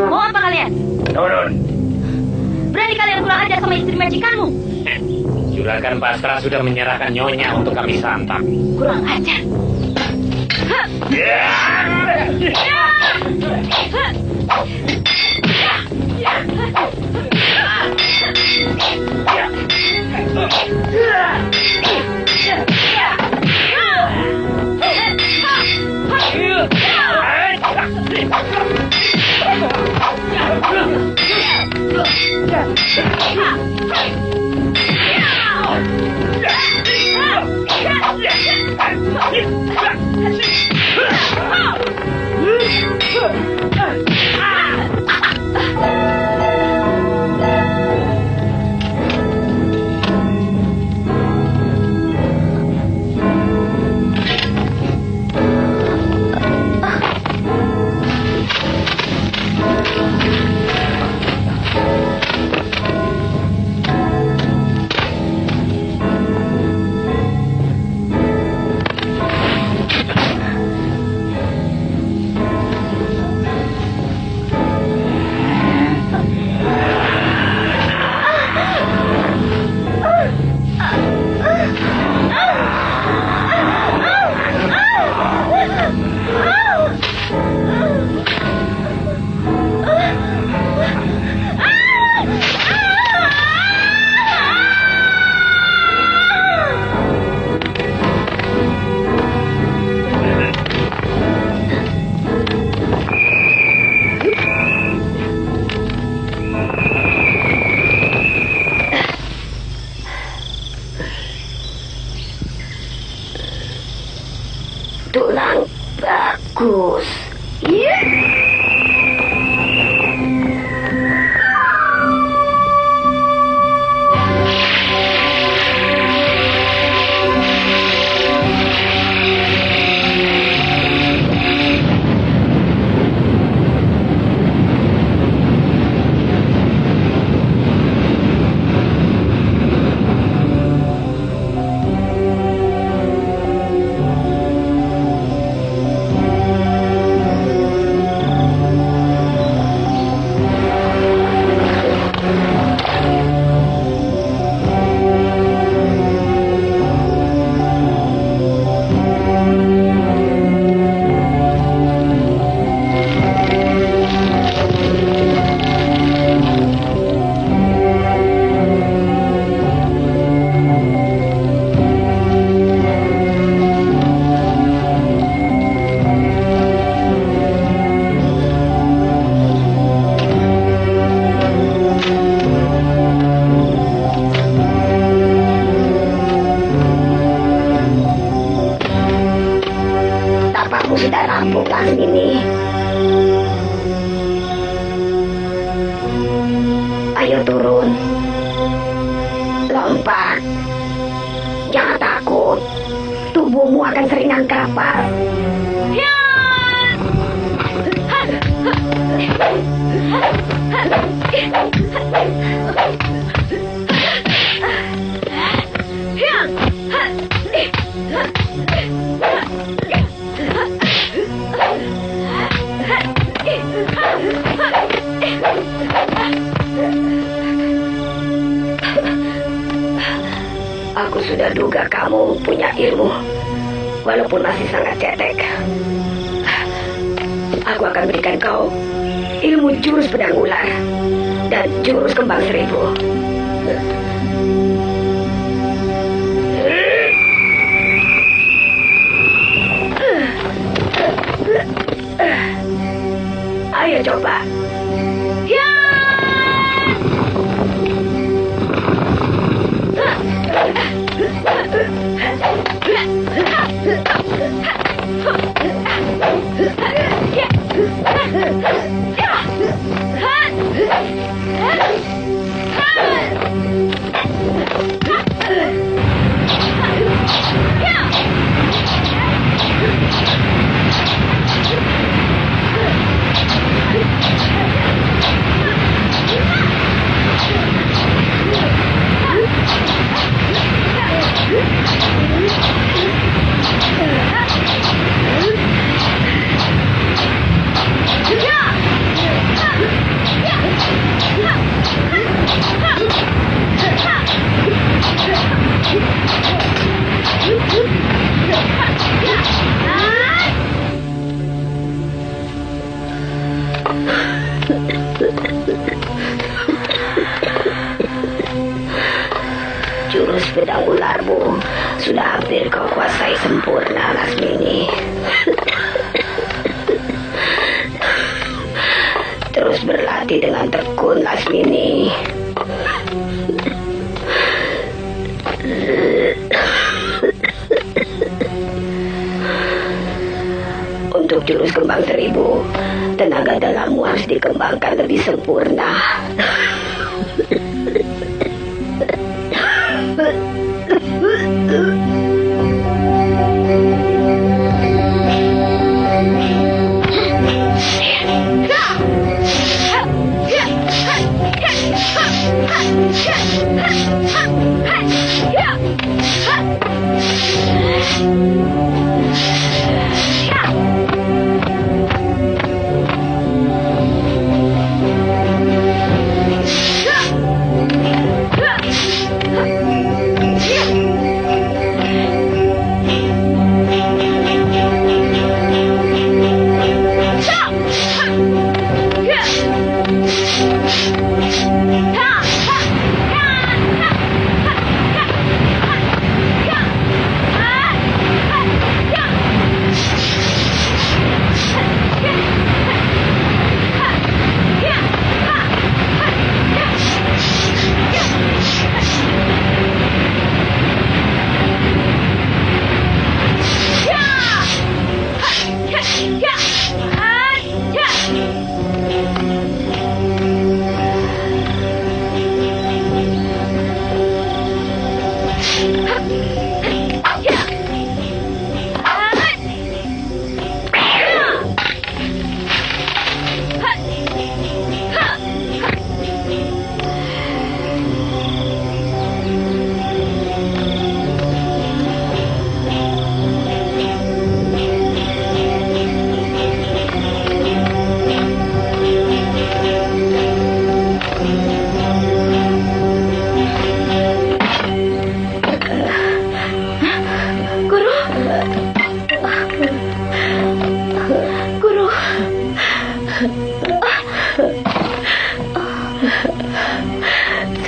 Mau apa kalian? Turun. Berani kalian kurang ajar sama istri majikanmu? Juragan Basra sudah menyerahkan nyonya untuk kami santap. Kurang ajar. Tulang bagus. Iya. Sudah rampung kan ini. Ayo turun. Lompat. Jangan takut. Tubuhmu akan seringan kapal. Aku sudah duga kamu punya ilmu, walaupun masih sangat cetek. Aku akan berikan kau ilmu jurus pedang ular dan jurus kembang seribu. Ayo coba. jurus pedang ularmu sudah hampir kau kuasai sempurna, Lasmini. Terus berlatih dengan tekun, Lasmini. Untuk jurus kembang seribu, tenaga dalammu harus dikembangkan lebih sempurna.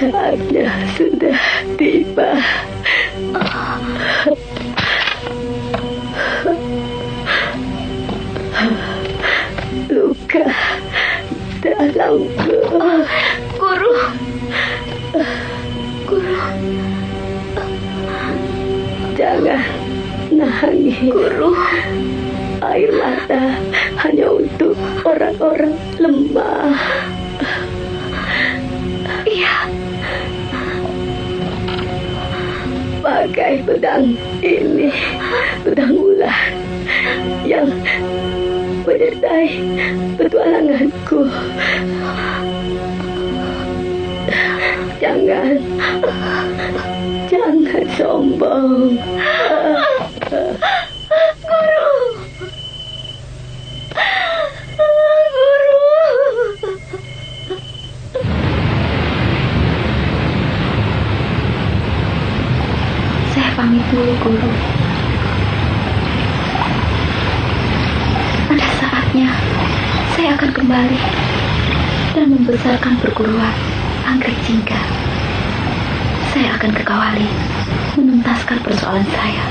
Saatnya sudah tiba. Luka dalamku. Guru. Guru. Jangan nangis. Guru. Air mata hanya untuk orang-orang lemah. Iya. Pakai pedang ini, pedang ular yang menyertai petualanganku. Jangan sombong. Guru. Saya pamit dulu, Guru. Pada saatnya saya akan kembali dan membesarkan perguruan Anggrek Cingka. Saya akan ke Kawali menuntaskan persoalan saya.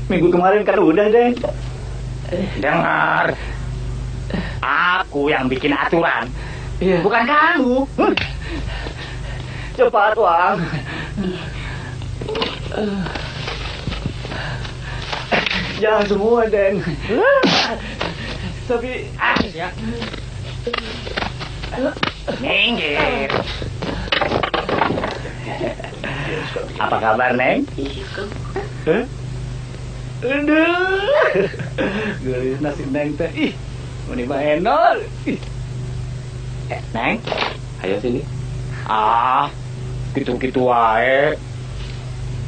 Minggu kemarin kan udah, Den. Dengar. Aku yang bikin aturan. Iya. Bukan kamu. Cepat, Wang. Jangan semua, Den. Tapi... Ya. Minggir. Apa kabar, Neng? Hah? Aduh. Gelis nasi Neng teh. Ih, ini mah enak. Ih. Neng, ayo sini. Ah, gitu-gitu wae.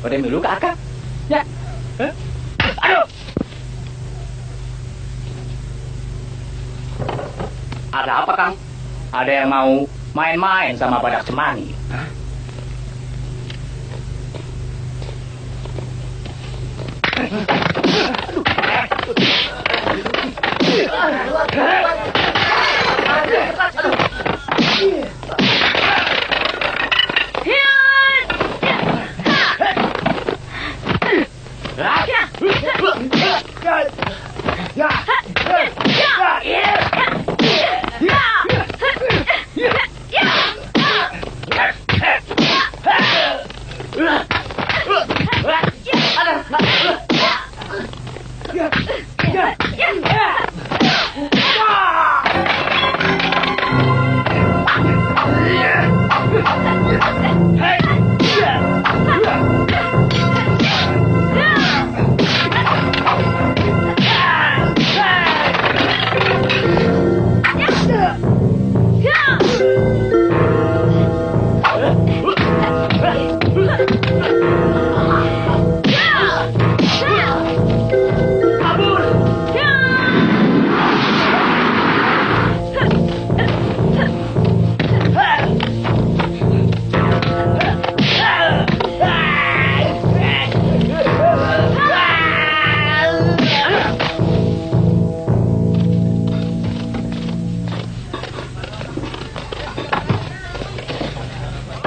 Udah milu ke akak. Ya. Hah? Aduh. Ada apa, Kang? Ada yang mau main-main sama badak cemani?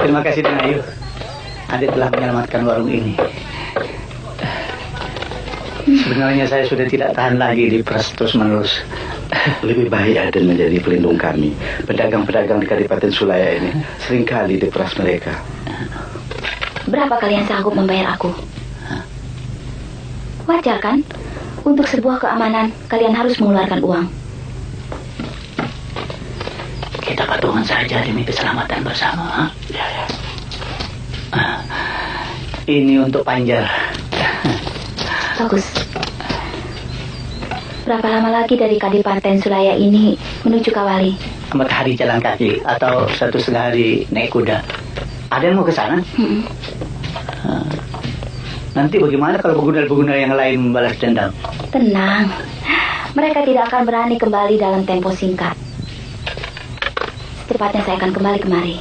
Terima kasih, Den Ayu. Adik telah menyelamatkan warung ini. Sebenarnya saya sudah tidak tahan lagi diperas terus-menerus. Lebih baik Aden menjadi pelindung kami. Pedagang-pedagang di Kadipaten Sulaya ini seringkali diperas mereka. Berapa kalian sanggup membayar aku? Wajar kan? Untuk sebuah keamanan, kalian harus mengeluarkan uang. Kita patungan saja demi keselamatan bersama. Ha? Ya, ya. Ini untuk Panjar. Bagus. Berapa lama lagi dari Kadipaten Sulaya ini menuju Kawali? 4 hari jalan kaki atau 1,5 hari naik kuda. Ada yang mau ke sana? Nanti bagaimana kalau pengguna-pengguna yang lain membalas dendam? Tenang. Mereka tidak akan berani kembali dalam tempo singkat. Secepatnya saya akan kembali kemari.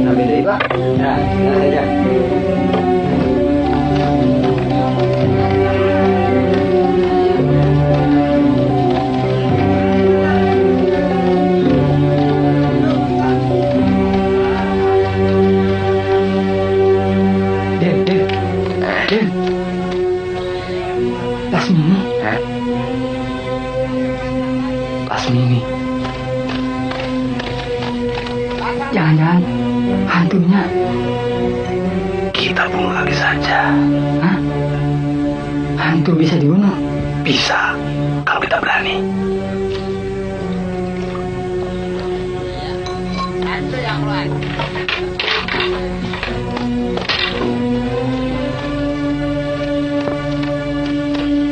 Ambil dari Pak. Nah, saja. Lasmini. Lasmini. Jangan-jangan hantunya. Kita bunuh lagi saja. Hah? Hantu bisa dibunuh? Bisa, kalau kita berani.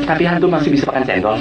Tapi hantu masih bisa makan cendol.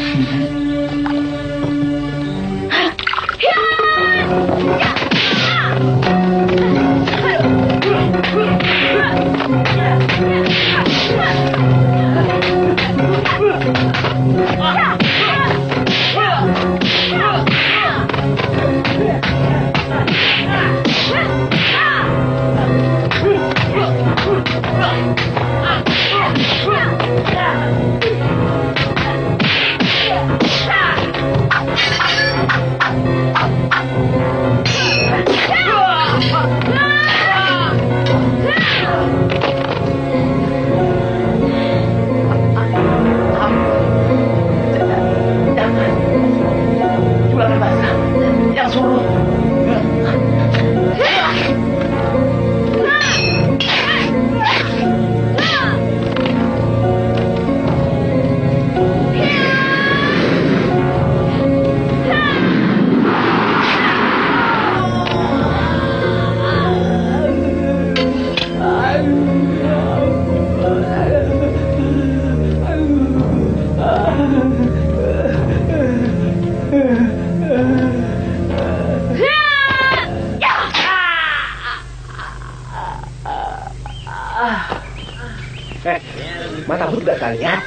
lihat?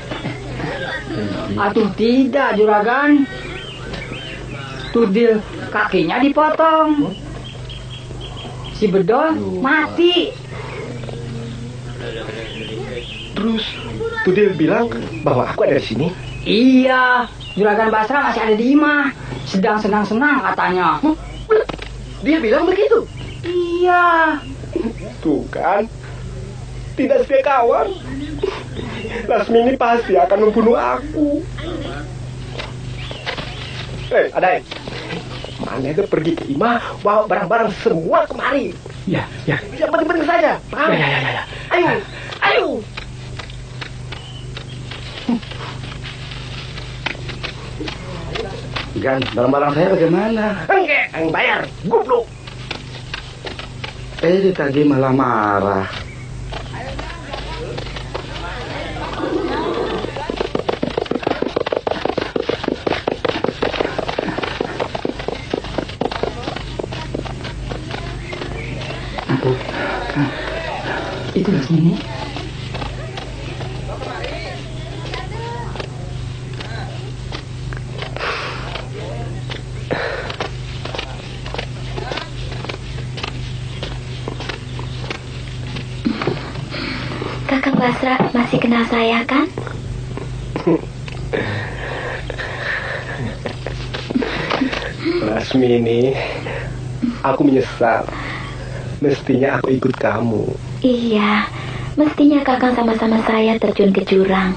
Atuh tidak, juragan. Tudil kakinya dipotong. Si Bedol mati. Terus Tudil bilang bahwa aku ada di sini. Iya, juragan Basra masih ada di Imah. Sedang senang-senang katanya. Dia bilang begitu. Iya. Tuh kan, tidak setia kawan. Lasmini pasti akan membunuh aku. Adai, mana itu pergi ke Imah, bawa barang-barang semua kemari. Ya. Yang penting-penting saja. Paham? Ya. Ayo. Gan, barang-barang saya bagaimana? Enggak, yang bayar, goblok. Ditagih malah marah. Itu Lasmini. Kakang Basra masih kenal saya kan? Lasmini, aku menyesal. Mestinya aku ikut kamu. Iya, mestinya kakang sama-sama saya terjun ke jurang.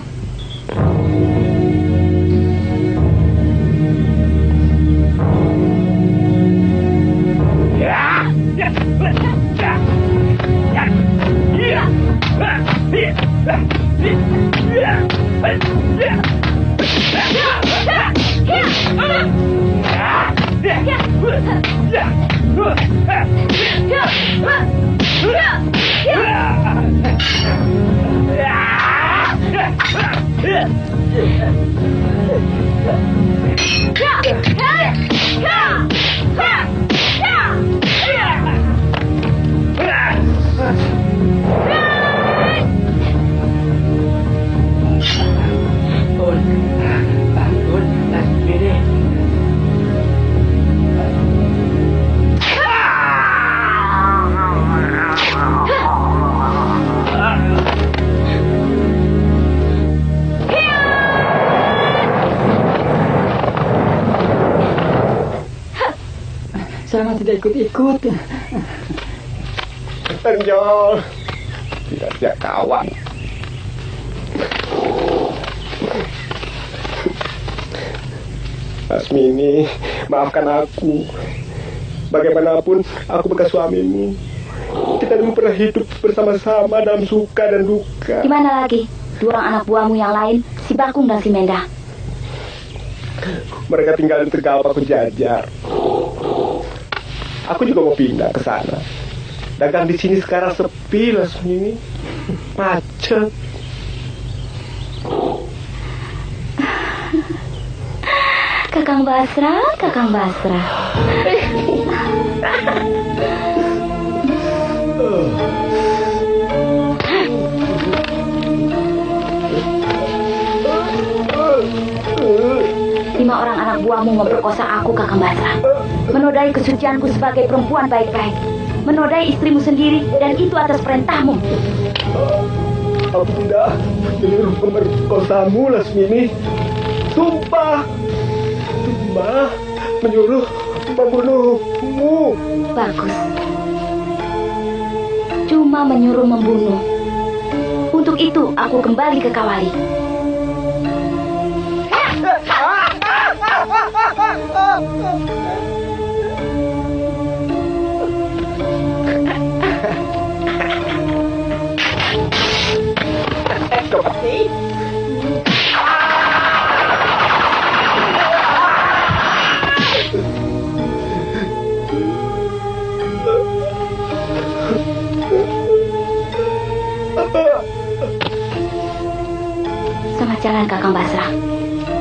Saya tidak ikut-ikut. Tenjol, tidak setia kawan. Lasmini, maafkan aku. Bagaimanapun aku bekas suamimu. Kita dulu pernah hidup bersama-sama dalam suka dan duka. Di mana lagi? Dua orang anak buahmu yang lain, si Bakung dan si Mendah. Mereka tinggal di Tegal Paku Jajar. Aku juga mau pindah ke sana. Dagang di sini sekarang sepi, Lasmini. Macet. Kakang Basra. Lima orang anak buahmu memperkosa aku, Kakang Basra. Menodai kesucianku sebagai perempuan baik-baik. Menodai istrimu sendiri, dan itu atas perintahmu. Aku tidak menyuruh pemerkosamu, Lasmini. Sumpah. Cuma menyuruh membunuhmu. Bagus. Cuma menyuruh membunuh. Untuk itu aku kembali ke Kawali. Selamat jalan, Kakang Basra.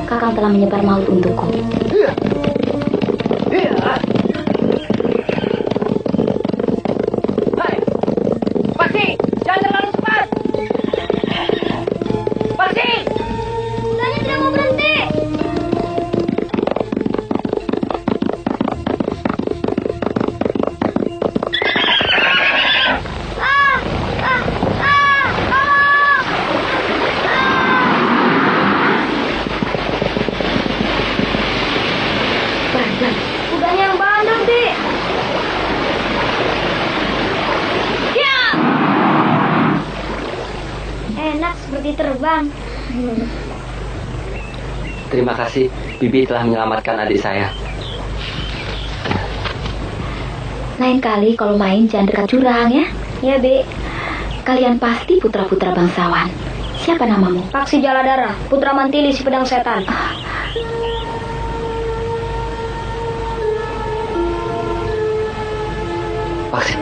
Kakang telah menyebar maut untukku. Pasti, jangan terlalu cepat. Pasti. Bibi. Ya. Enak seperti terbang. Terima kasih, Bibi telah menyelamatkan adik saya. Lain kali kalau main jangan dekat jurang ya. Ya, Bi. Kalian pasti putra-putra bangsawan. Siapa namamu? Paksi Jaladara, putra Mantili si pedang setan. Paksi.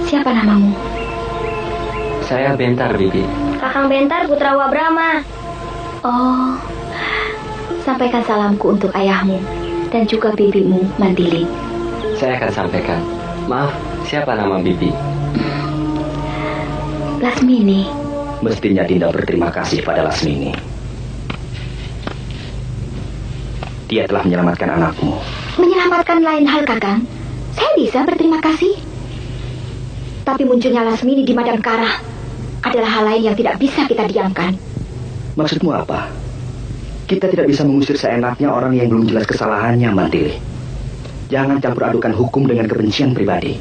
Siapa namamu? Saya Bentar, Bibi. Kakang Bentar, putra Wabrama. Oh, sampaikan salamku untuk ayahmu dan juga bibimu, Mantili. Saya akan sampaikan. Maaf, siapa nama Bibi? Lasmini. Mestinya Dinda berterima kasih pada Lasmini. Dia telah menyelamatkan anakmu. Menyelamatkan lain hal, Kakang. Saya bisa berterima kasih. Tapi munculnya Lasmini di Madangkara adalah hal lain yang tidak bisa kita diamkan. Maksudmu apa? Kita tidak bisa mengusir seenaknya orang yang belum jelas kesalahannya, Mantili. Jangan campur adukan hukum dengan kebencian pribadi.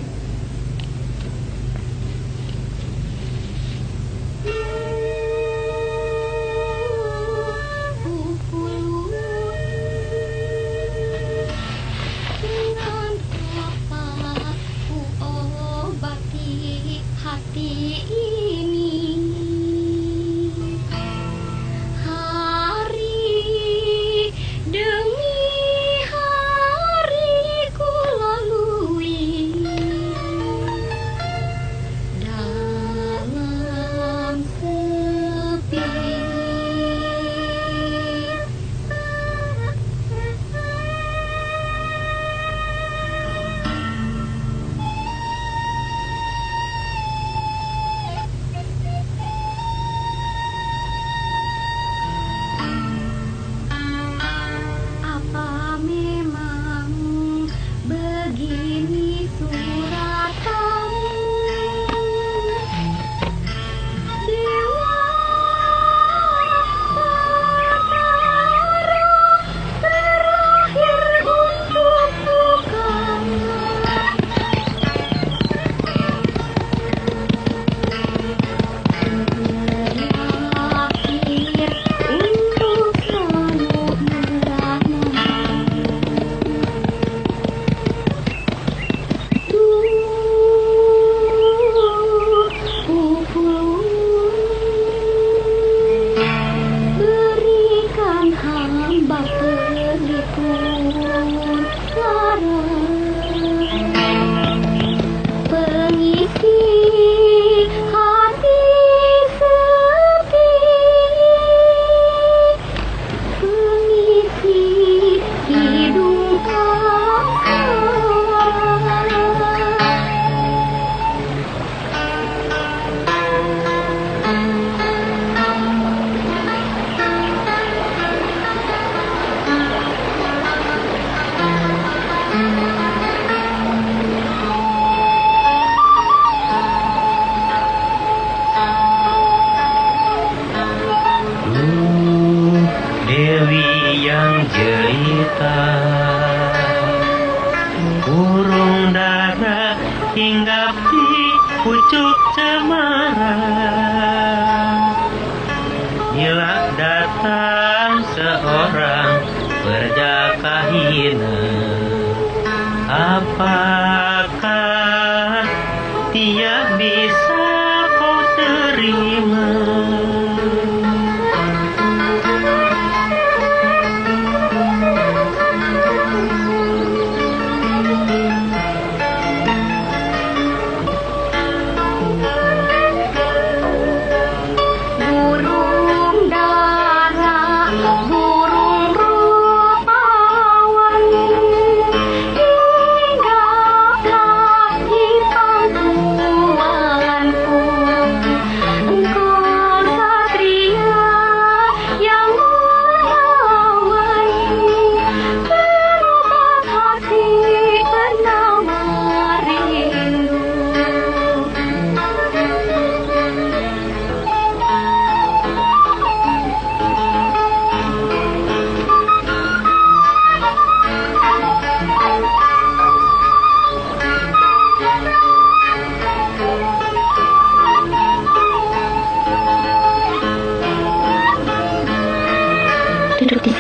Burung rupawan hingga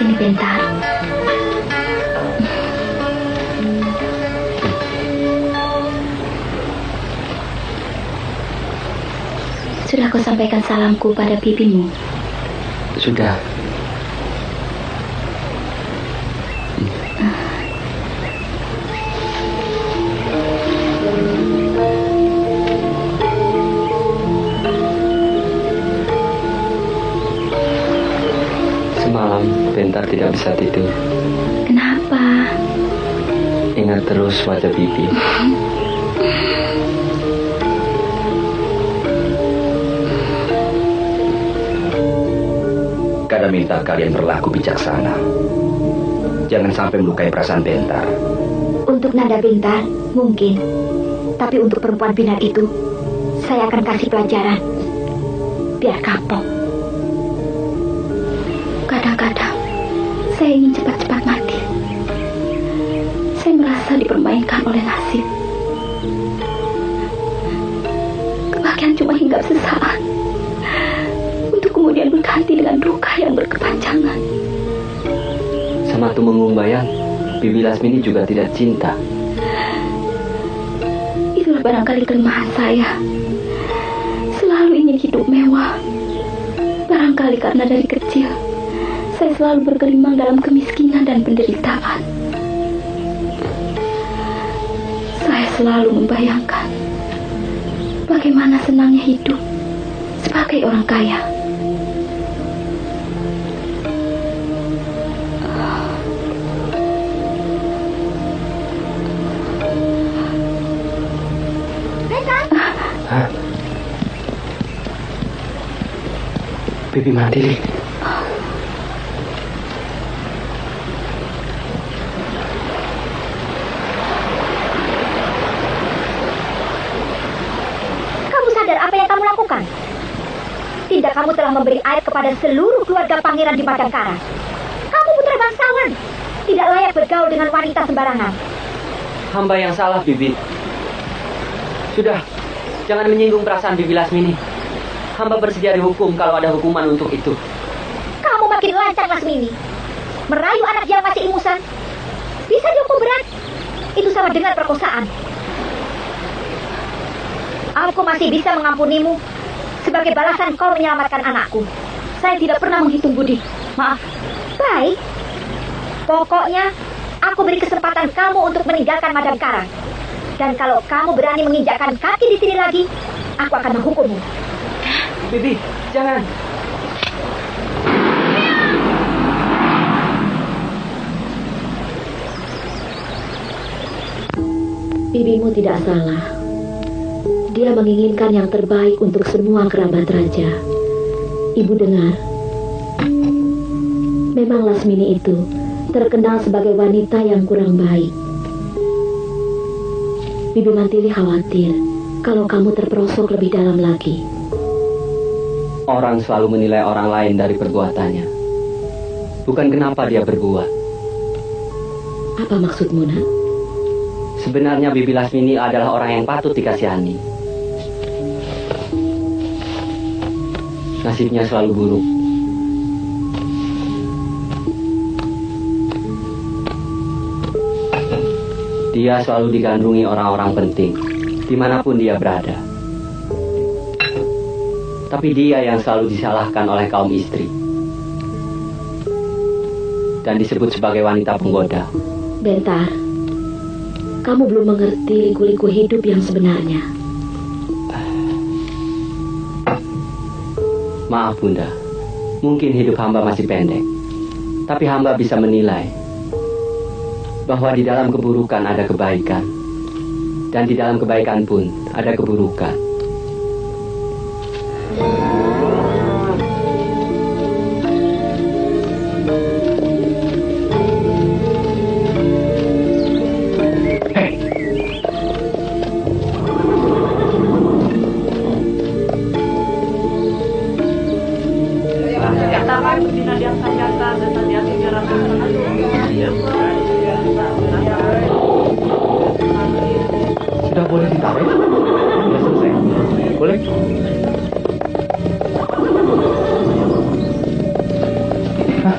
sini, Bentar. Sudah kau sampaikan salamku pada pipimu? Sudah. Semalam Bentar tidak bisa tidur. Kenapa? Ingat terus wajah Bibi. Kada minta kalian berlaku bijaksana. Jangan sampai melukai perasaan Bentar. Untuk Nanda Bentar, mungkin. Tapi untuk perempuan binat itu, saya akan kasih pelajaran. Biar kapok. Kadang-kadang, saya ingin cepat-cepat mati. Saya merasa dipermainkan oleh nasib. Kebahagiaan cuma hinggap sesaat. Untuk kemudian berganti dengan duka yang berkepanjangan. Sama Tumenggung Bayang, Bibi Lasmini juga tidak cinta. Itulah barangkali kelemahan saya. Selalu ingin hidup mewah. Barangkali karena dari kecil saya selalu bergelimang dalam kemiskinan dan penderitaan. Saya selalu membayangkan bagaimana senangnya hidup sebagai orang kaya. Hah? Bibi Mantili. Kamu sadar apa yang kamu lakukan? Tidak, kamu telah memberi air kepada seluruh keluarga pangeran di Madangkara. Kamu putra bangsawan, tidak layak bergaul dengan wanita sembarangan. Hamba yang salah, Bibi. Sudah, jangan menyinggung perasaan Bibi Lasmini. Hamba bersedia dihukum kalau ada hukuman untuk itu. Kamu makin lancang, Lasmini. Merayu anak yang masih ingusan. Bisa dihukum berat. Itu sama dengan perkosaan. Aku masih bisa mengampunimu sebagai balasan kau menyelamatkan anakku. Saya tidak pernah menghitung budi. Maaf. Baik. Pokoknya, aku beri kesempatan kamu untuk meninggalkan Madangkara. Dan kalau kamu berani menginjakkan kaki di sini lagi, aku akan menghukummu. Bibi, jangan. Bibimu tidak salah. Dia menginginkan yang terbaik untuk semua kerabat raja. Ibu dengar. Memang Lasmini itu terkenal sebagai wanita yang kurang baik. Bibi Mantili khawatir kalau kamu terperosok lebih dalam lagi. Orang selalu menilai orang lain dari perbuatannya. Bukan kenapa dia berbuat. Apa maksudmu, Nak? Sebenarnya Bibi Lasmini adalah orang yang patut dikasihani. Nasibnya selalu buruk. Dia selalu digandrungi orang-orang penting, dimanapun dia berada. Tapi dia yang selalu disalahkan oleh kaum istri. Dan disebut sebagai wanita penggoda. Bentar. Kamu belum mengerti liku-liku hidup yang sebenarnya. Maaf Bunda, mungkin hidup hamba masih pendek. Tapi hamba bisa menilai bahwa di dalam keburukan ada kebaikan. Dan di dalam kebaikan pun ada keburukan. Sudah boleh ditarik? Sudah selesai. Boleh? Hah?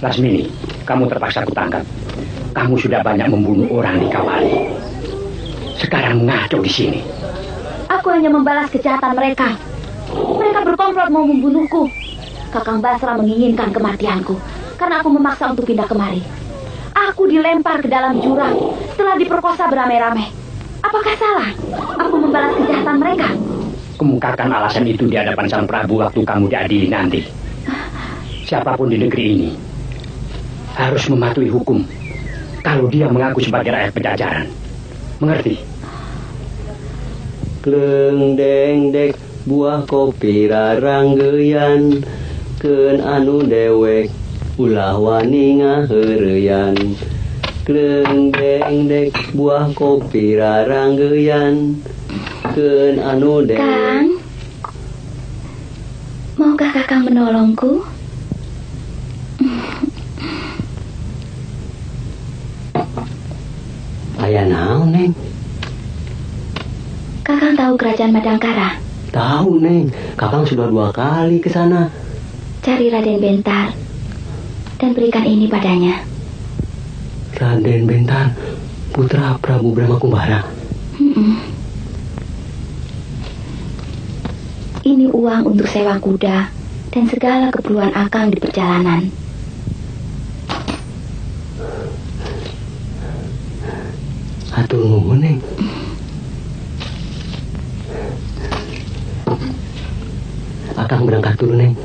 Lasmini, kamu terpaksa kutangkap. Kamu sudah banyak membunuh orang di Kawali. Sekarang ngaco di sini. Aku hanya membalas kejahatan mereka. Mereka berkomplot mau membunuhku. Kakang Basra menginginkan kematianku karena aku memaksa untuk pindah kemari. Aku dilempar ke dalam jurang setelah diperkosa beramai-ramai. Apakah salah aku membalas kejahatan mereka? Kemukakan alasan itu di hadapan Sang Prabu waktu kamu diadili nanti. Siapapun di negeri ini harus mematuhi hukum kalau dia mengaku sebagai rakyat Pajajaran. Mengerti? Kleng deng dek buah kopi raranggeyan keun anu dewek ulah wani ngaheureyan. Kleng deng dek buah kopi raranggeyan keun anu dewek. Kang, maukah Kakang menolongku? Aya naon, Neng? Kakang tahu kerajaan Madangkara? Tahu, Neng. Kakang sudah 2 kali ke sana. Cari Raden Bentar dan berikan ini padanya. Raden Bentar, putra Prabu Brahmakumbara. Ini uang untuk sewa kuda dan segala keperluan Akang di perjalanan. Hatur nuhun, Neng. Akang berangkat dulu, Neng.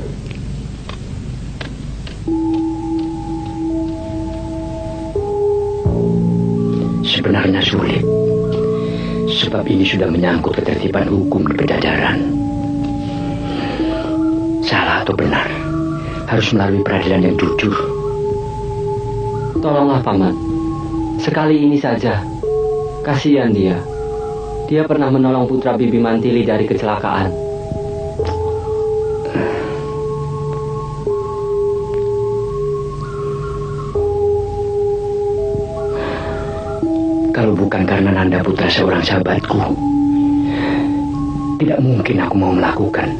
Sebenarnya sulit. Sebab ini sudah menyangkut ketertiban hukum di Pajajaran. Salah atau benar, harus melalui peradilan yang jujur. Tolonglah, Paman. Sekali ini saja. Kasihan dia. Dia pernah menolong putra Bibi Mantili dari kecelakaan. Kalau bukan karena Nanda Putra seorang sahabatku, tidak mungkin aku mau melakukan.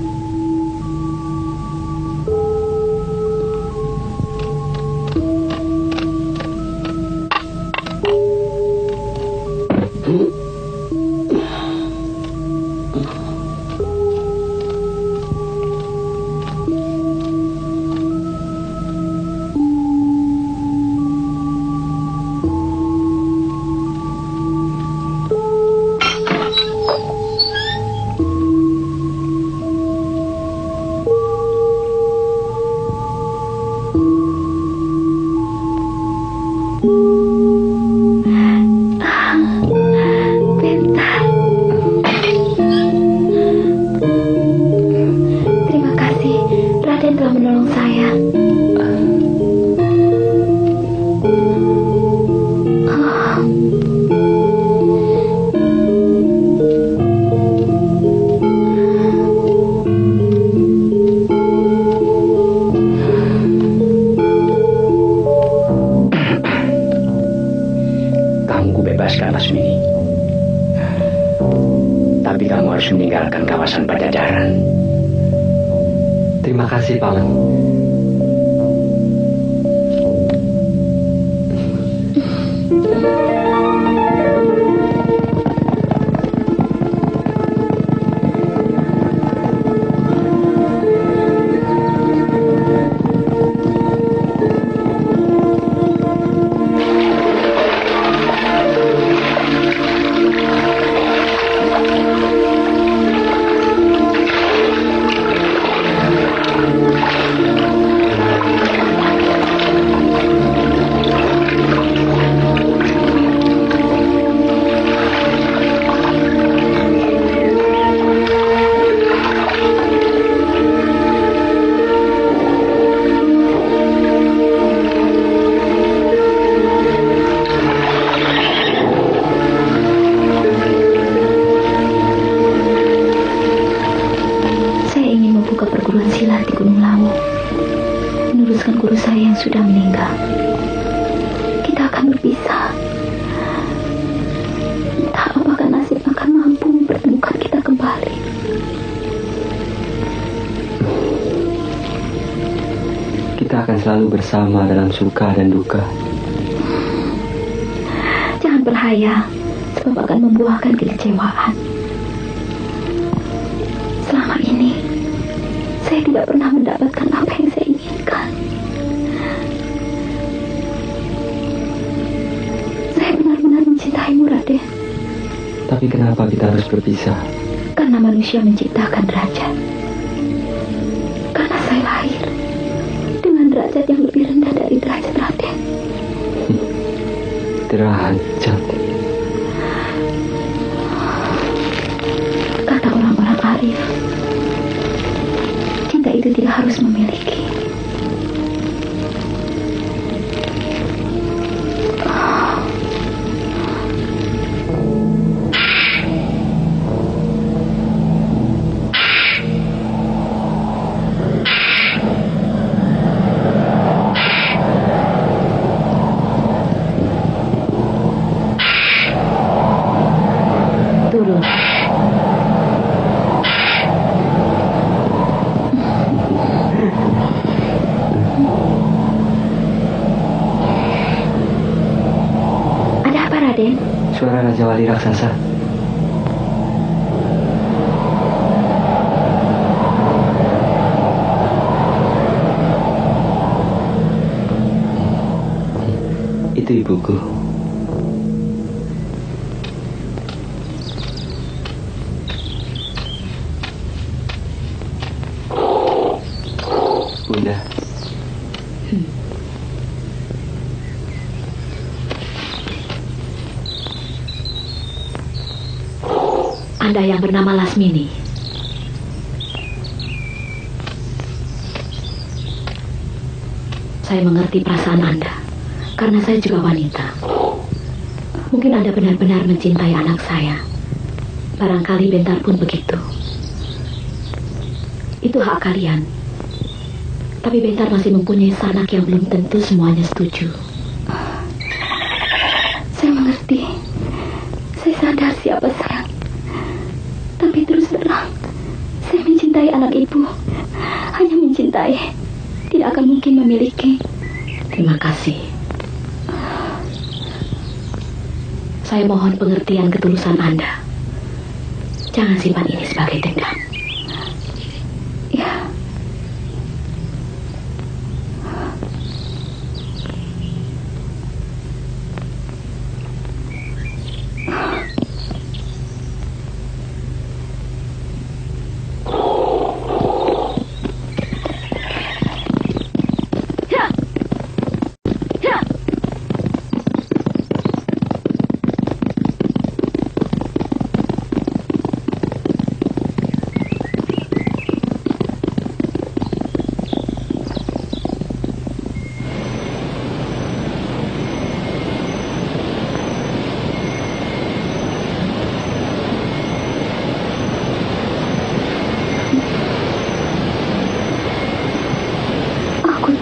Meninggalkan kawasan Pajajaran. Terima kasih, Paman. yang sudah meninggal. Kita akan berpisah. Entah apakah nasib akan mampu mempertemukan kita kembali. Kita akan selalu bersama dalam suka dan duka. Jangan berhayal, sebab akan membuahkan kekecewaan. Selama ini, saya tidak pernah mendapatkan apa yang saya inginkan. Saya benar-benar mencintaimu, Raden. Tapi kenapa kita harus berpisah? Karena manusia menciptakan derajat. Karena saya lahir dengan derajat yang lebih rendah dari derajat Raden. Derajat. Kata orang-orang arif, cinta itu tidak harus memiliki. Turun. Ada apa, Raden? Suara Raja Wali Raksasa. Itu ibuku. Bunda. Anda yang bernama Lasmini. Saya mengerti perasaan Anda, karena saya juga wanita. Mungkin Anda benar-benar mencintai anak saya. Barangkali Bentar pun begitu. Itu hak kalian. Tapi Bentar masih mempunyai sanak yang belum tentu semuanya setuju. Saya mengerti. Saya sadar siapa saya. Tapi terus terang, saya mencintai anak ibu. Hanya mencintai, tidak akan mungkin memiliki. Terima kasih. Saya mohon pengertian ketulusan Anda. Jangan simpan ini sebagai dendam. Ya.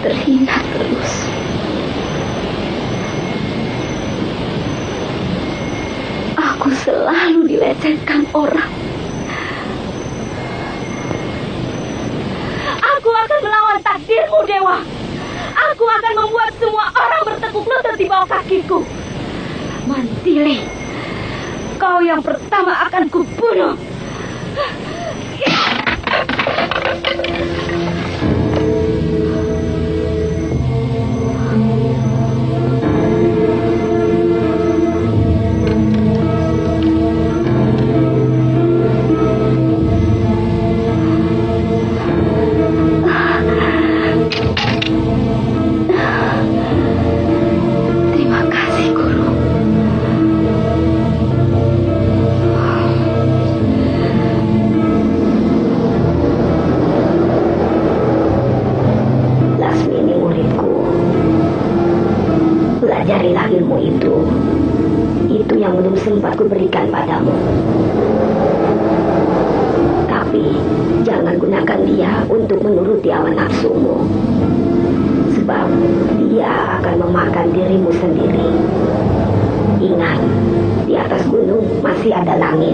Terhina terus. Aku selalu dilecehkan orang. Aku akan melawan takdirmu, Dewa. Aku akan membuat semua orang bertekuk lutut di bawah kakiku. Mantili, kau yang pertama akan kubunuh. Pelajarilah ilmu itu. Itu yang belum sempat kuberikan padamu. Tapi jangan gunakan dia untuk menuruti hawa nafsumu. sebab dia akan memakan dirimu sendiri. Ingat, di atas gunung masih ada langit.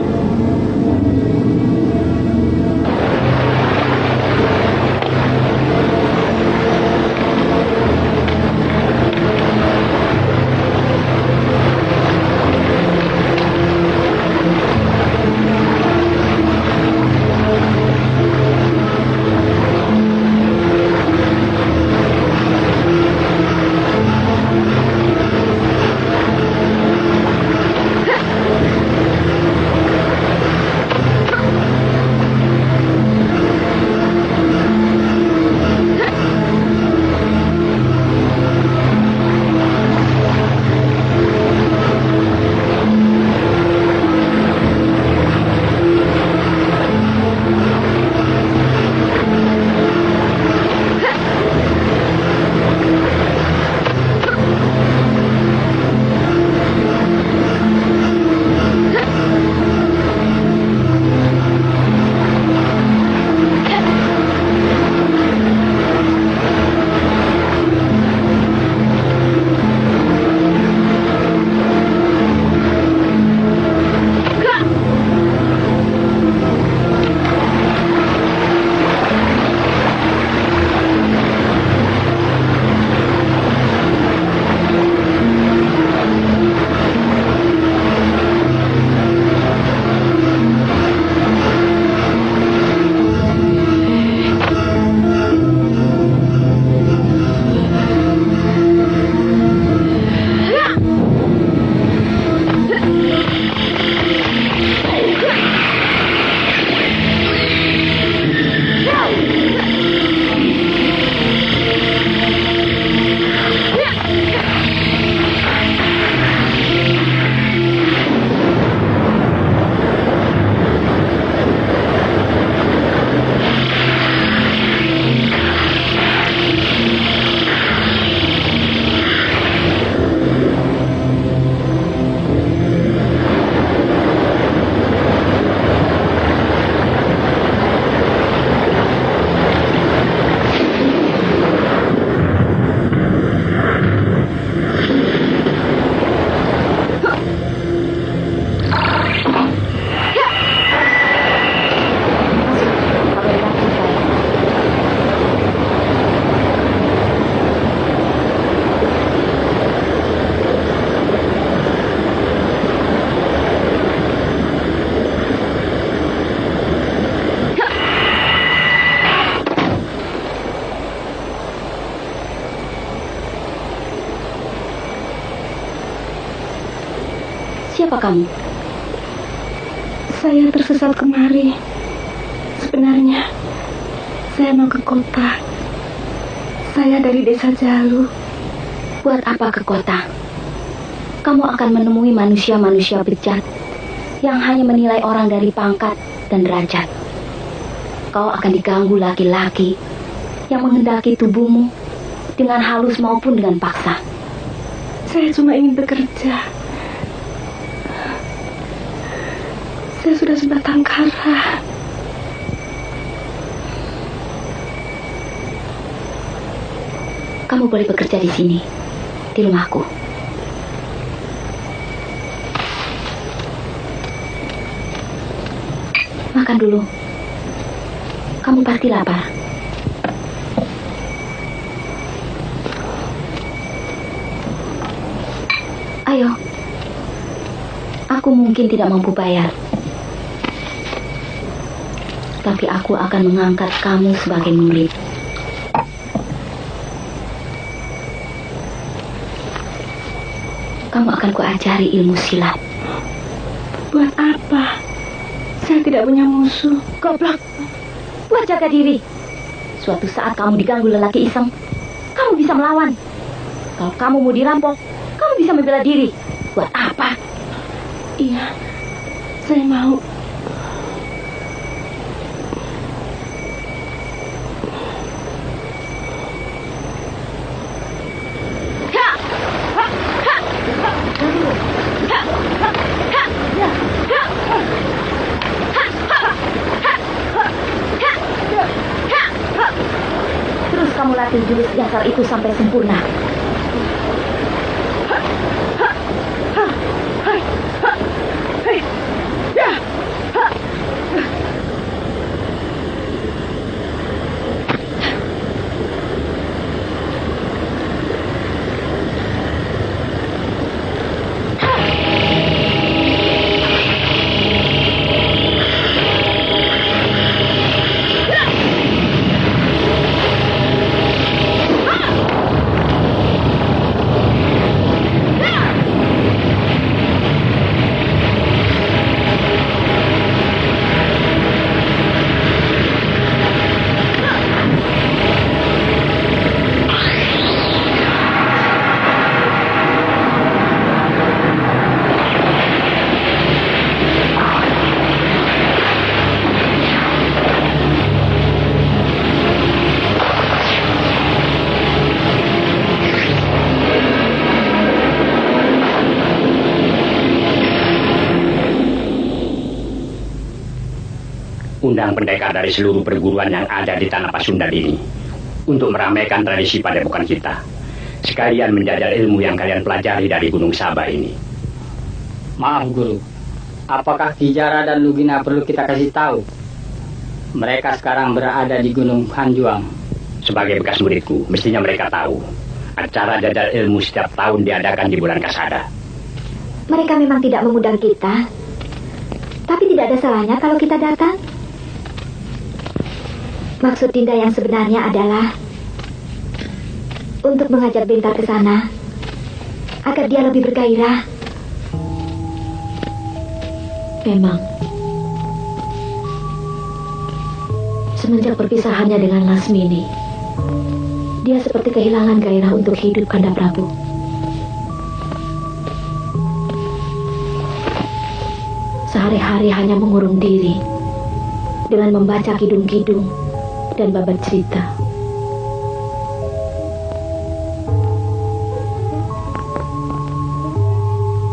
Siapa kamu? Saya tersesat kemari. Sebenarnya, saya mau ke kota. Saya dari desa Jalu. Buat apa ke kota? Kamu akan menemui manusia-manusia bejat yang hanya menilai orang dari pangkat dan derajat. Kau akan diganggu laki-laki yang menghendaki tubuhmu dengan halus maupun dengan paksa. Saya cuma ingin bekerja. Saya sudah sebatang kara. Kamu boleh bekerja di sini, di rumahku. Makan dulu. Kamu pasti lapar. Ayo. Aku mungkin tidak mampu bayar. Tapi aku akan mengangkat kamu sebagai murid. Kamu akan kuajari ilmu silat. Buat apa? Saya tidak punya musuh. Goblok. Buat jaga diri. Suatu saat kamu diganggu lelaki iseng, kamu bisa melawan. Kalau kamu mau dirampok, kamu bisa membela diri. Buat apa? Iya, saya mau. Terus kamu melatih jurus dasar itu sampai sempurna. Undang pendekar dari seluruh perguruan yang ada di tanah Pasundan ini untuk meramaikan tradisi padepokan kita, sekalian menjajal ilmu yang kalian pelajari dari Gunung Sabah ini. Maaf guru, apakah Kijara dan Lugina perlu kita kasih tahu? Mereka sekarang berada di Gunung Hanjuang. Sebagai bekas muridku, mestinya mereka tahu. Acara jajal ilmu setiap tahun diadakan di bulan Kasada. Mereka memang tidak mengundang kita, tapi tidak ada salahnya kalau kita datang. Maksud Dinda yang sebenarnya adalah untuk mengajak Bentar ke sana agar dia lebih bergairah. Memang semenjak perpisahannya dengan Lasmini, dia seperti kehilangan gairah untuk hidup, Kanda Prabu. Sehari-hari hanya mengurung diri dengan membaca kidung-kidung dan babat cerita.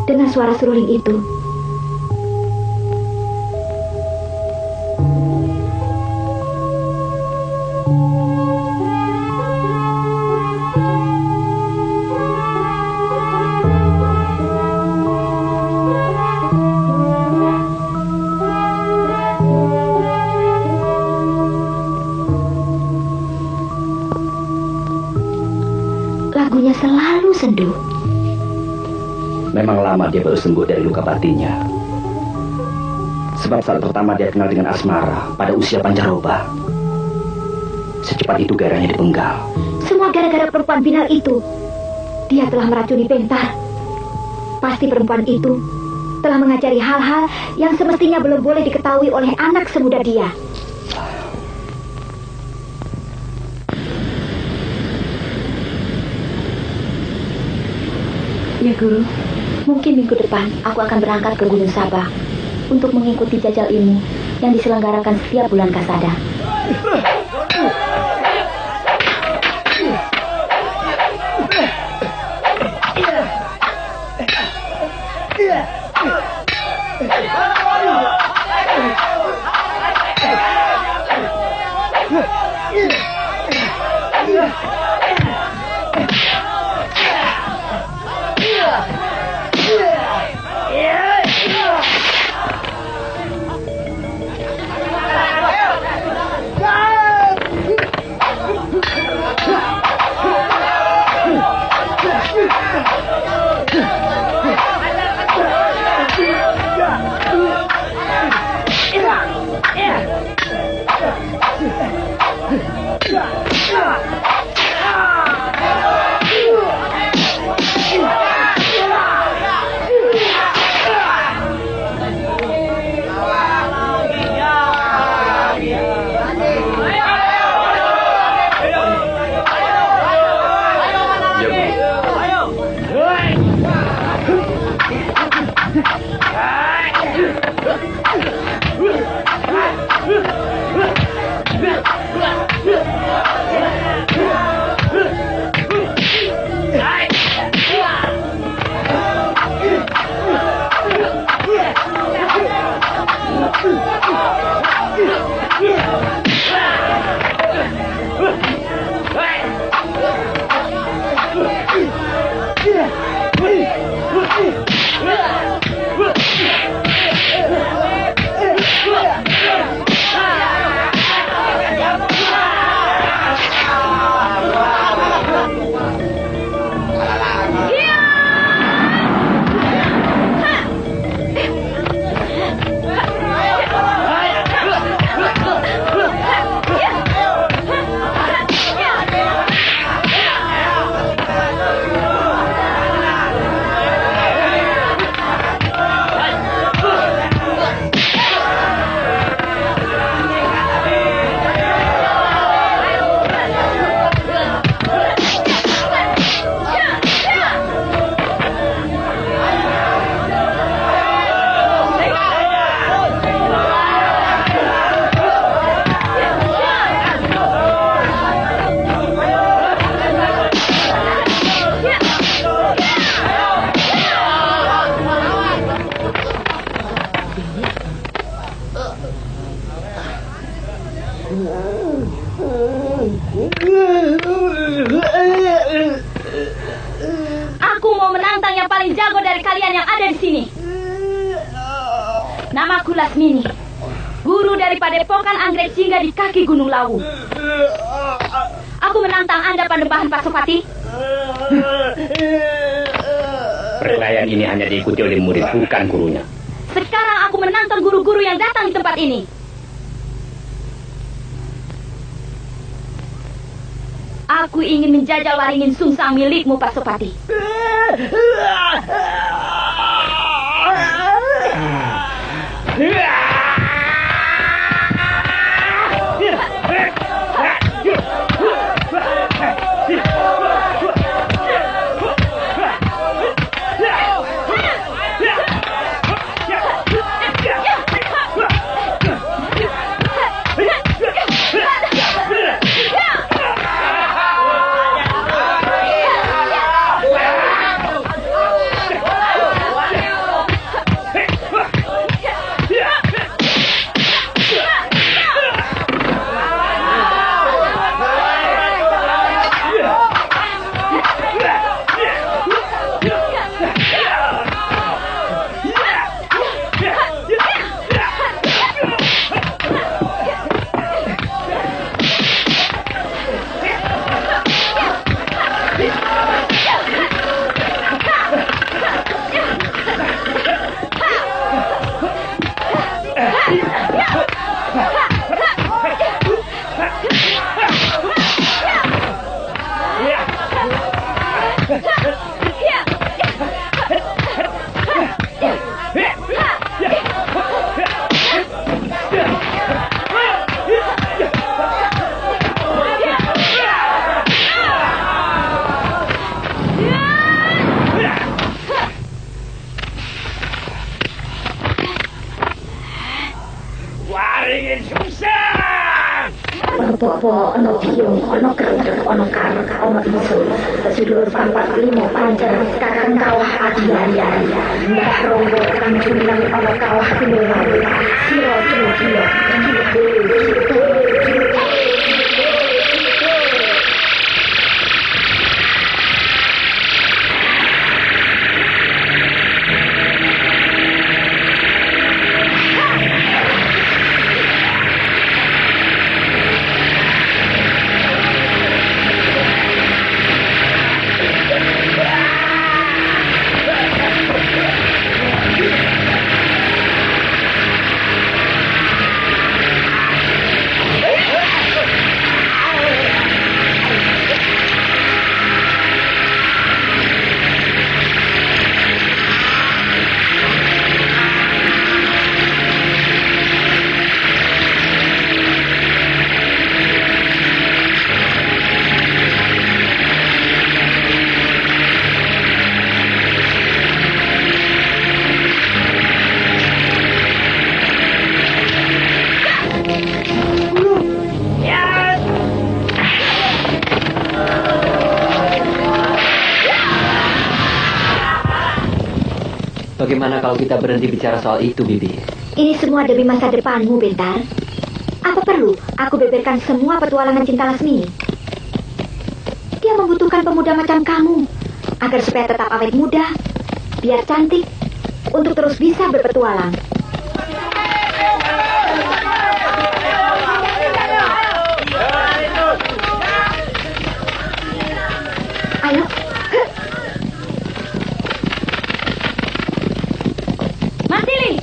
Dengan suara seruling itu, lagunya selalu sendu. Memang lama dia baru sembuh dari luka batinnya. Sebab saat pertama dia kenal dengan Asmara pada usia pancaroba, secepat itu gairahnya dipenggal. Semua gara-gara perempuan binal itu. Dia telah meracuni Bentar. Pasti perempuan itu telah mengajari hal-hal yang semestinya belum boleh diketahui oleh anak semuda dia. Ya Guru, mungkin minggu depan aku akan berangkat ke Gunung Sabah untuk mengikuti jajal ilmu yang diselenggarakan setiap bulan Kasada. paling jago dari kalian yang ada di sini. Namaku Lasmini, guru dari Padepokan Anggrek Jingga di kaki Gunung Lawu. Aku menantang Anda Panembahan Pasopati. Perkelahian ini hanya diikuti oleh murid, bukan gurunya. Sekarang aku menantang guru-guru yang datang di tempat ini. Aku ingin menjajal waringin sungsang milikmu, Pasopati. Popo ono biung ono kerudung ono karang ono isu sedulur pampat limo pancer kakang kawah adian mbah ronggo kang jumilang ono kawah gunung siro kilo Bagaimana kalau kita berhenti bicara soal itu, Bibi? Ini semua demi masa depanmu, Bentar. Apa perlu aku beberkan semua petualangan cinta Lasmini? Dia membutuhkan pemuda macam kamu, agar supaya tetap awet muda, biar cantik, untuk terus bisa berpetualang. Ayo. Mantili!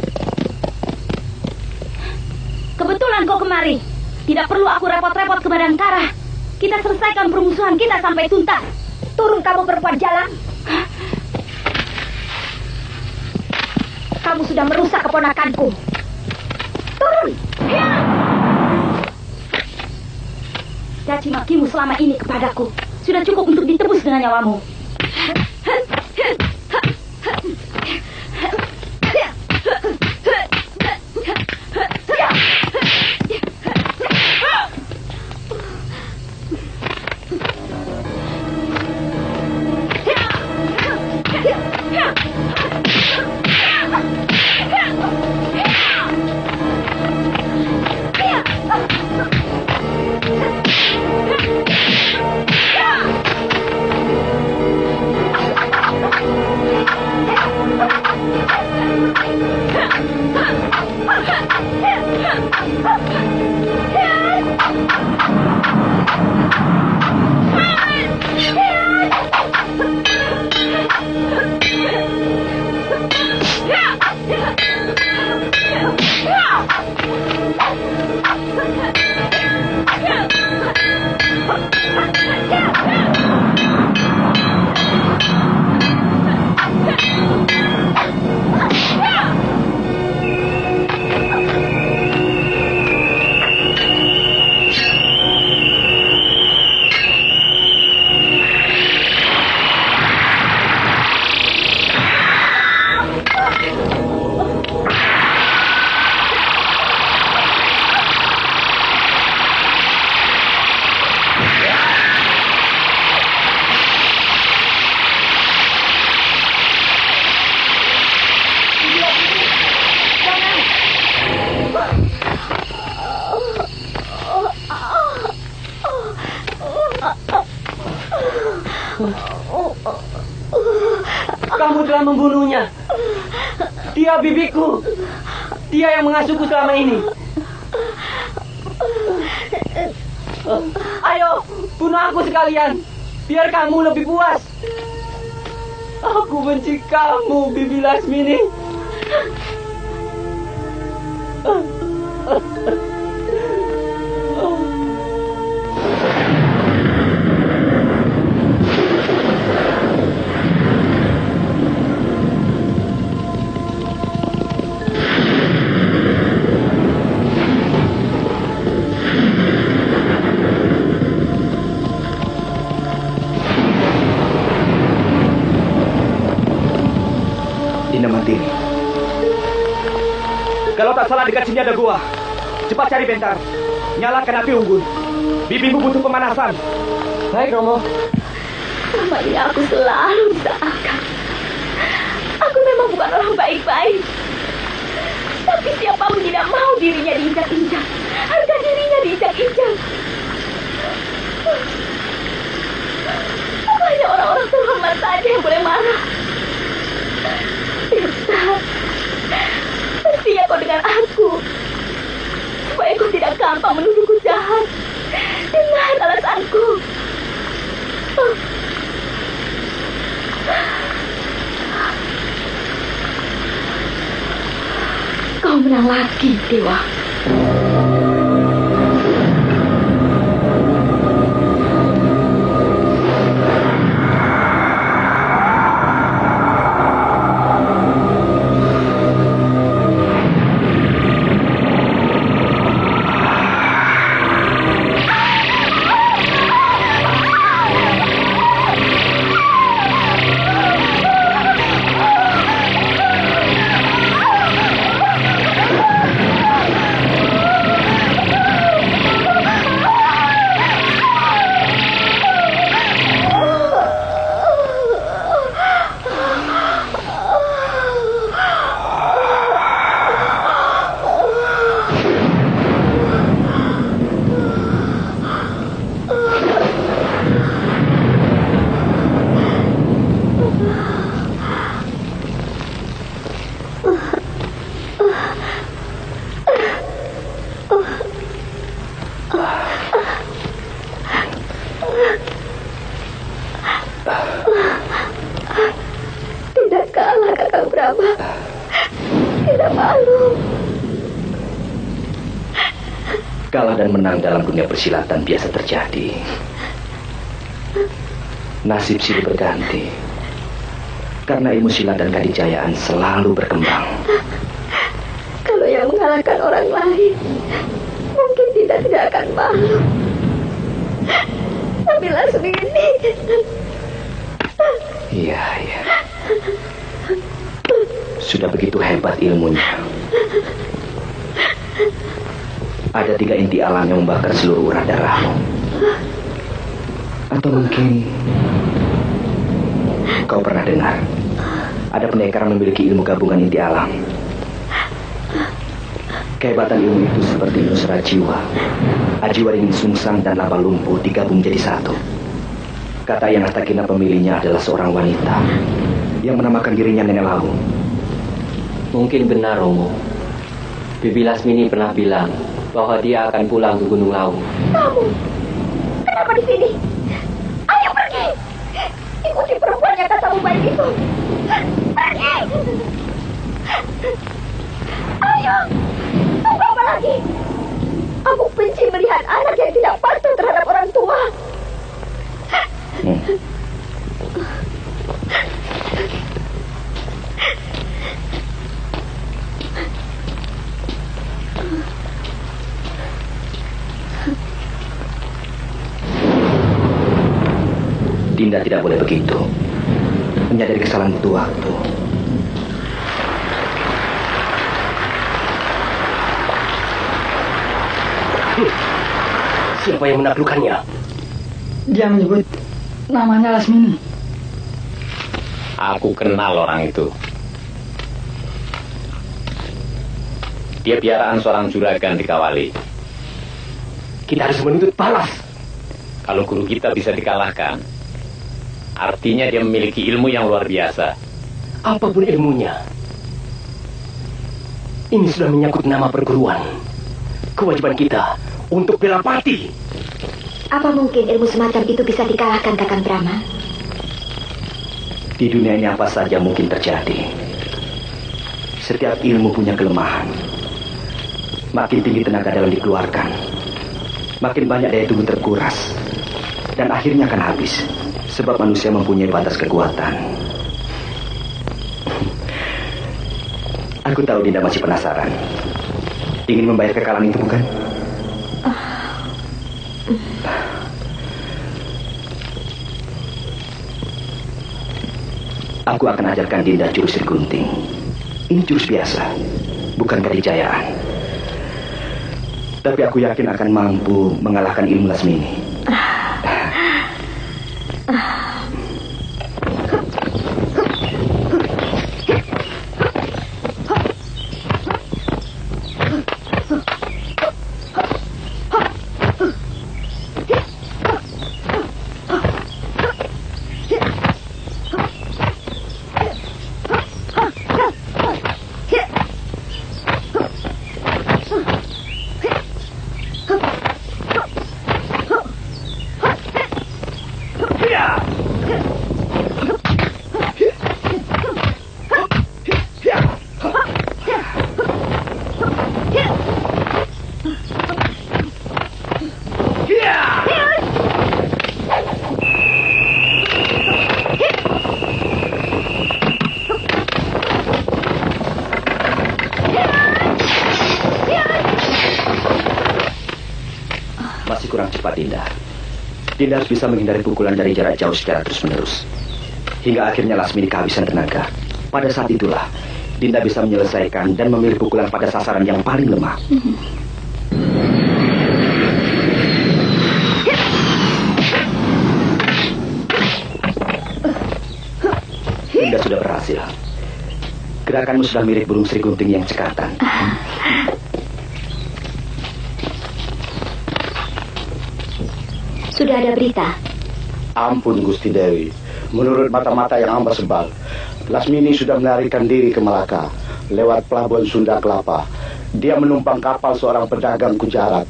Kebetulan kau kemari. Tidak perlu aku repot-repot ke Badangkara. Kita selesaikan permusuhan kita sampai tuntas. Turun kamu perempuan jalan. Kamu sudah merusak keponakanku. Turun. Caci makimu selama ini kepadaku sudah cukup untuk ditebus dengan nyawamu. Kamu telah membunuhnya. Dia bibiku. Dia yang mengasuhku selama ini. Ayo, bunuh aku sekalian. Biar kamu lebih puas. Aku benci kamu, Bibi Lasmini. Kalau tak salah dekat sini ada gua. Cepat cari bentar. Nyalakan api unggun. Bibimu butuh pemanasan. Baik, Romo. Selama ini aku selalu disalahkan. Aku memang bukan orang baik-baik. Tapi siapa pun tidak mau dirinya diinjak-injak. Harga dirinya diinjak-injak. Hanya orang-orang terhormat saja yang boleh marah. Tirta, setia kau dengan aku. Supaya kau tidak gampang menuduhku jahat. Dengar alasanku. Kau menang lagi, Dewa. Tidak kalah, Kakang Brahma. Tidak malu. Kalah dan menang dalam dunia persilatan biasa terjadi. Nasib silih berganti. Karena ilmu silat dan kadijayaan selalu berkembang. Kalau yang mengalahkan orang lain, mungkin tidak akan malu. Tapi Lasmini. Iya. Sudah begitu hebat ilmunya. Ada 3 inti alam yang membakar seluruh urat darahmu. Atau mungkin kau pernah dengar ada pendekar memiliki ilmu gabungan inti alam. Kehebatan ilmu itu seperti ilmu serat jiwa, ajiwa ringin sungsang dan laba lumpuh digabung jadi satu. Kata yang Atakina pemilihnya adalah seorang wanita yang menamakan dirinya Nenek Lawu. Mungkin benar, Romo. Bibi Lasmini pernah bilang bahwa dia akan pulang ke Gunung Lawu. Kamu, kenapa di sini? Ayo pergi. Ikuti perempuan yang katamu baik itu. Pergi. Ayo, tunggu apa lagi? Aku benci melihat anak yang tidak patuh terhadap orang tua. Dinda tidak boleh begitu. Menyadari kesalahan butuh waktu. Siapa yang menaklukkannya? Dia menyebut namanya Lasmini. Aku kenal orang itu. Dia piaraan seorang juragan di Kawali. Kita harus menuntut balas. Kalau guru kita bisa dikalahkan, artinya dia memiliki ilmu yang luar biasa. Apapun ilmunya, ini sudah menyangkut nama perguruan. Kewajiban kita untuk bela pati. Apa mungkin ilmu semacam itu bisa dikalahkan, Kakang Brahma? Di dunia ini apa saja mungkin terjadi. Setiap ilmu punya kelemahan. Makin tinggi tenaga dalam dikeluarkan, makin banyak daya tubuh terkuras, dan akhirnya akan habis. Sebab manusia mempunyai batas kekuatan. Aku tahu Dinda masih penasaran. Ingin membayar kekalahan itu, bukan? Aku akan ajarkan Dinda jurus Sri Gunting. Ini jurus biasa, bukan kejayaan. Tapi aku yakin akan mampu mengalahkan ilmu Lasmini. Masih kurang cepat, Dinda. Dinda harus bisa menghindari pukulan dari jarak jauh secara terus-menerus. Hingga akhirnya Lasmini kehabisan tenaga. Pada saat itulah, Dinda bisa menyelesaikan dan memilih pukulan pada sasaran yang paling lemah. Dinda sudah berhasil. Gerakanmu sudah mirip burung Sri Gunting yang cekatan. Sudah ada berita. Ampun Gusti Dewi. Menurut mata-mata yang hamba sebal, Lasmini sudah melarikan diri ke Malaka lewat pelabuhan Sunda Kelapa. Dia menumpang kapal seorang pedagang Gujarat.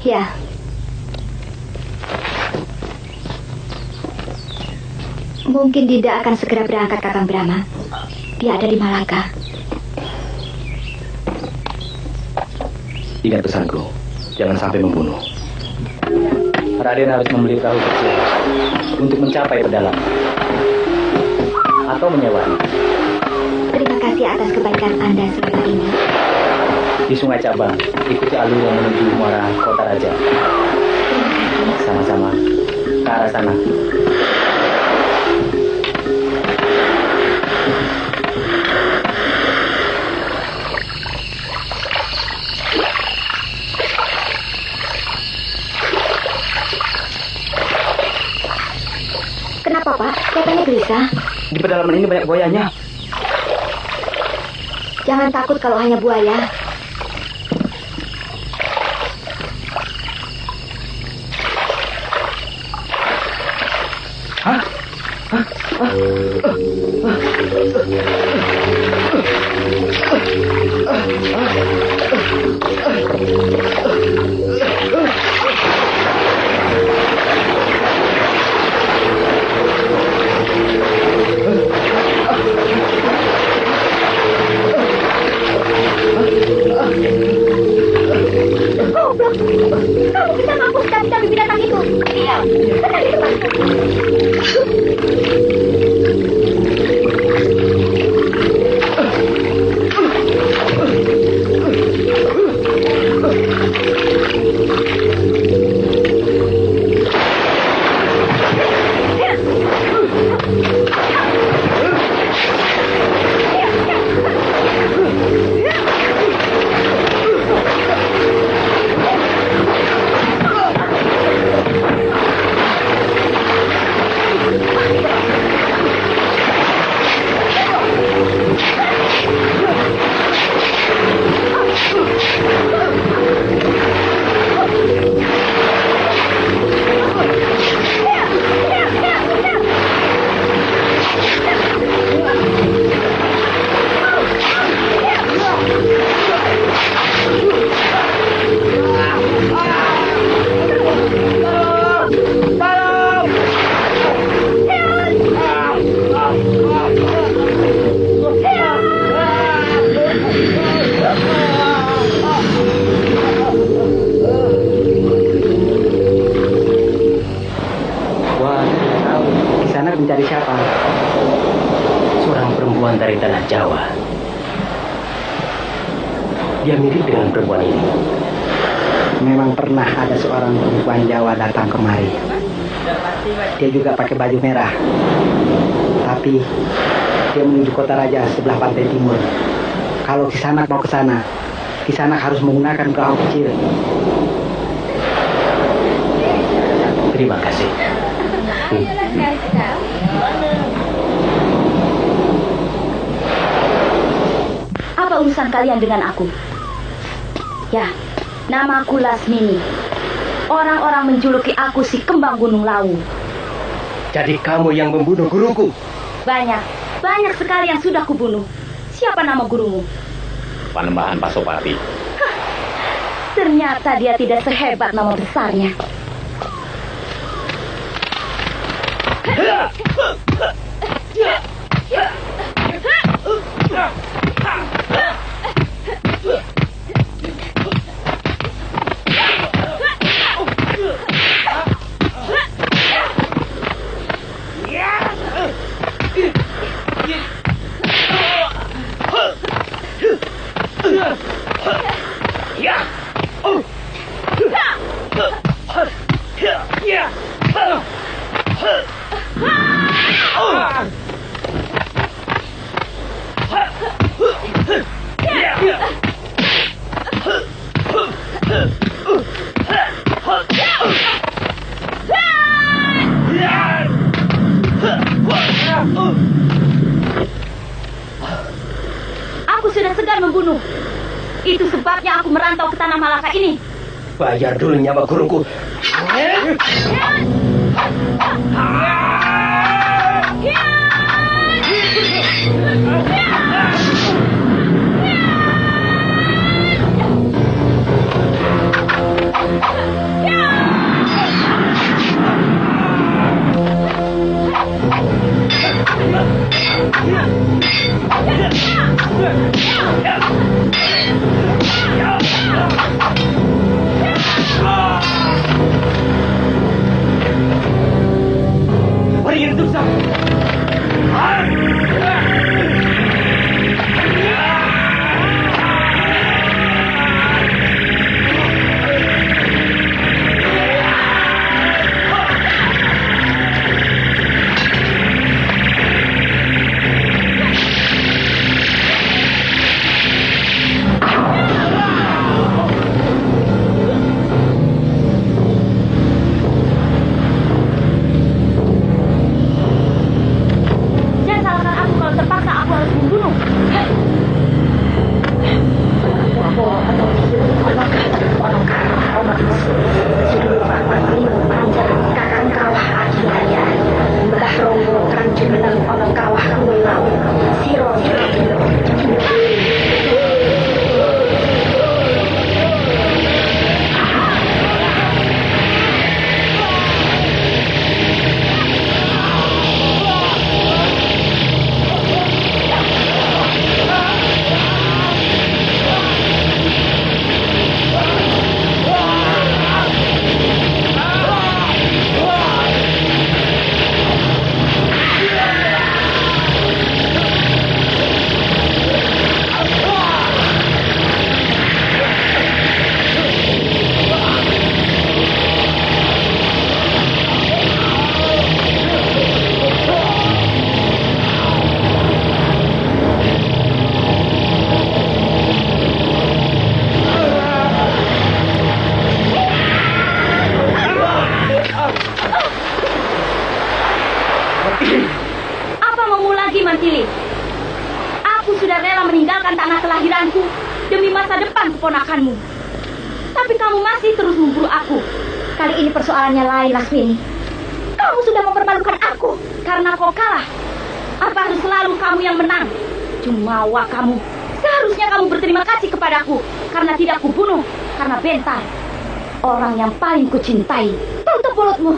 Ya. Mungkin Dinda akan segera berangkat, Kakang Brahma. Dia ada di Malaka. Ingat pesanku, jangan sampai membunuh. Raden harus membeli perahu kecil untuk mencapai pedalaman atau menyewanya. Terima kasih atas kebaikan Anda selama ini. Di Sungai Cabang, ikuti alur yang menuju Muara Kota Raja. Sama-sama ke arah sana. Kenapa, Pak? Kelihatannya gelisah. Di pedalaman ini banyak buayanya. Jangan takut kalau hanya buaya. Hah? Hah? dari tanah Jawa. Dia mirip dengan perempuan ini. Memang pernah ada seorang perempuan Jawa datang kemari. Dia juga pakai baju merah. Tapi dia menuju kota raja sebelah pantai timur. Kalau Kisanak mau ke sana, Kisanak harus menggunakan perahu kecil. Terima kasih. Apa urusan kalian dengan aku? Ya, namaku Lasmini. Orang-orang menjuluki aku si Kembang Gunung Lawu. Jadi kamu yang membunuh guruku? Banyak sekali yang sudah kubunuh. Siapa nama gurumu? Panembahan Pasopati. Ternyata dia tidak sehebat nama besarnya. Aku sudah segan membunuh. Itu sebabnya aku merantau ke tanah Malaka ini. Bayar dulu nyawa guruku. Apa maumu lagi, Mantili? Aku sudah rela meninggalkan tanah kelahiranku demi masa depan keponakanmu. Tapi kamu masih terus memburu aku. Kali ini persoalannya lain, Lasmini. Kamu sudah mempermalukan aku karena kau kalah. Apa harus selalu kamu yang menang? Jumawa kamu. Seharusnya kamu berterima kasih kepadaku karena tidak kubunuh, karena Bentar, orang yang paling kucintai. Tutup mulutmu.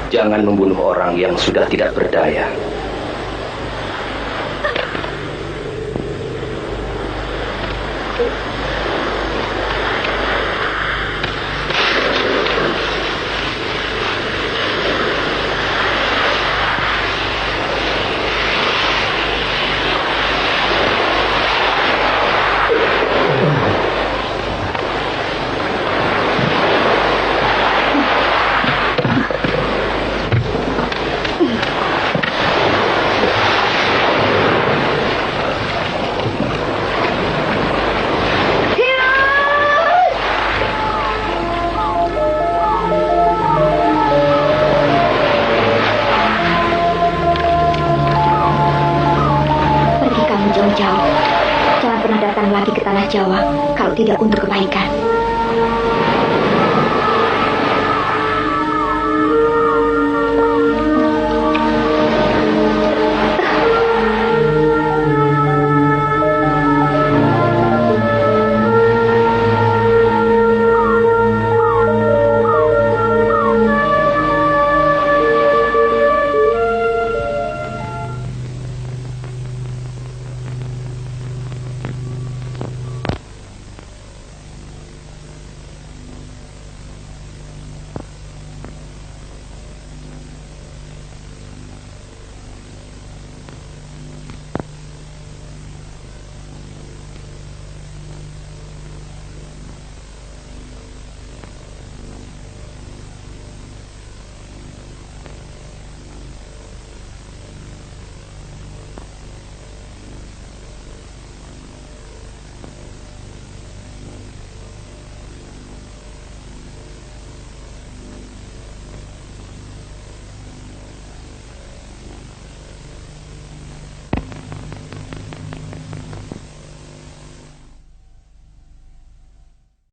Jangan membunuh orang yang sudah tidak berdaya. Jauh-jauh. Jangan pernah datang lagi ke tanah Jawa kalau tidak untuk kebaikan.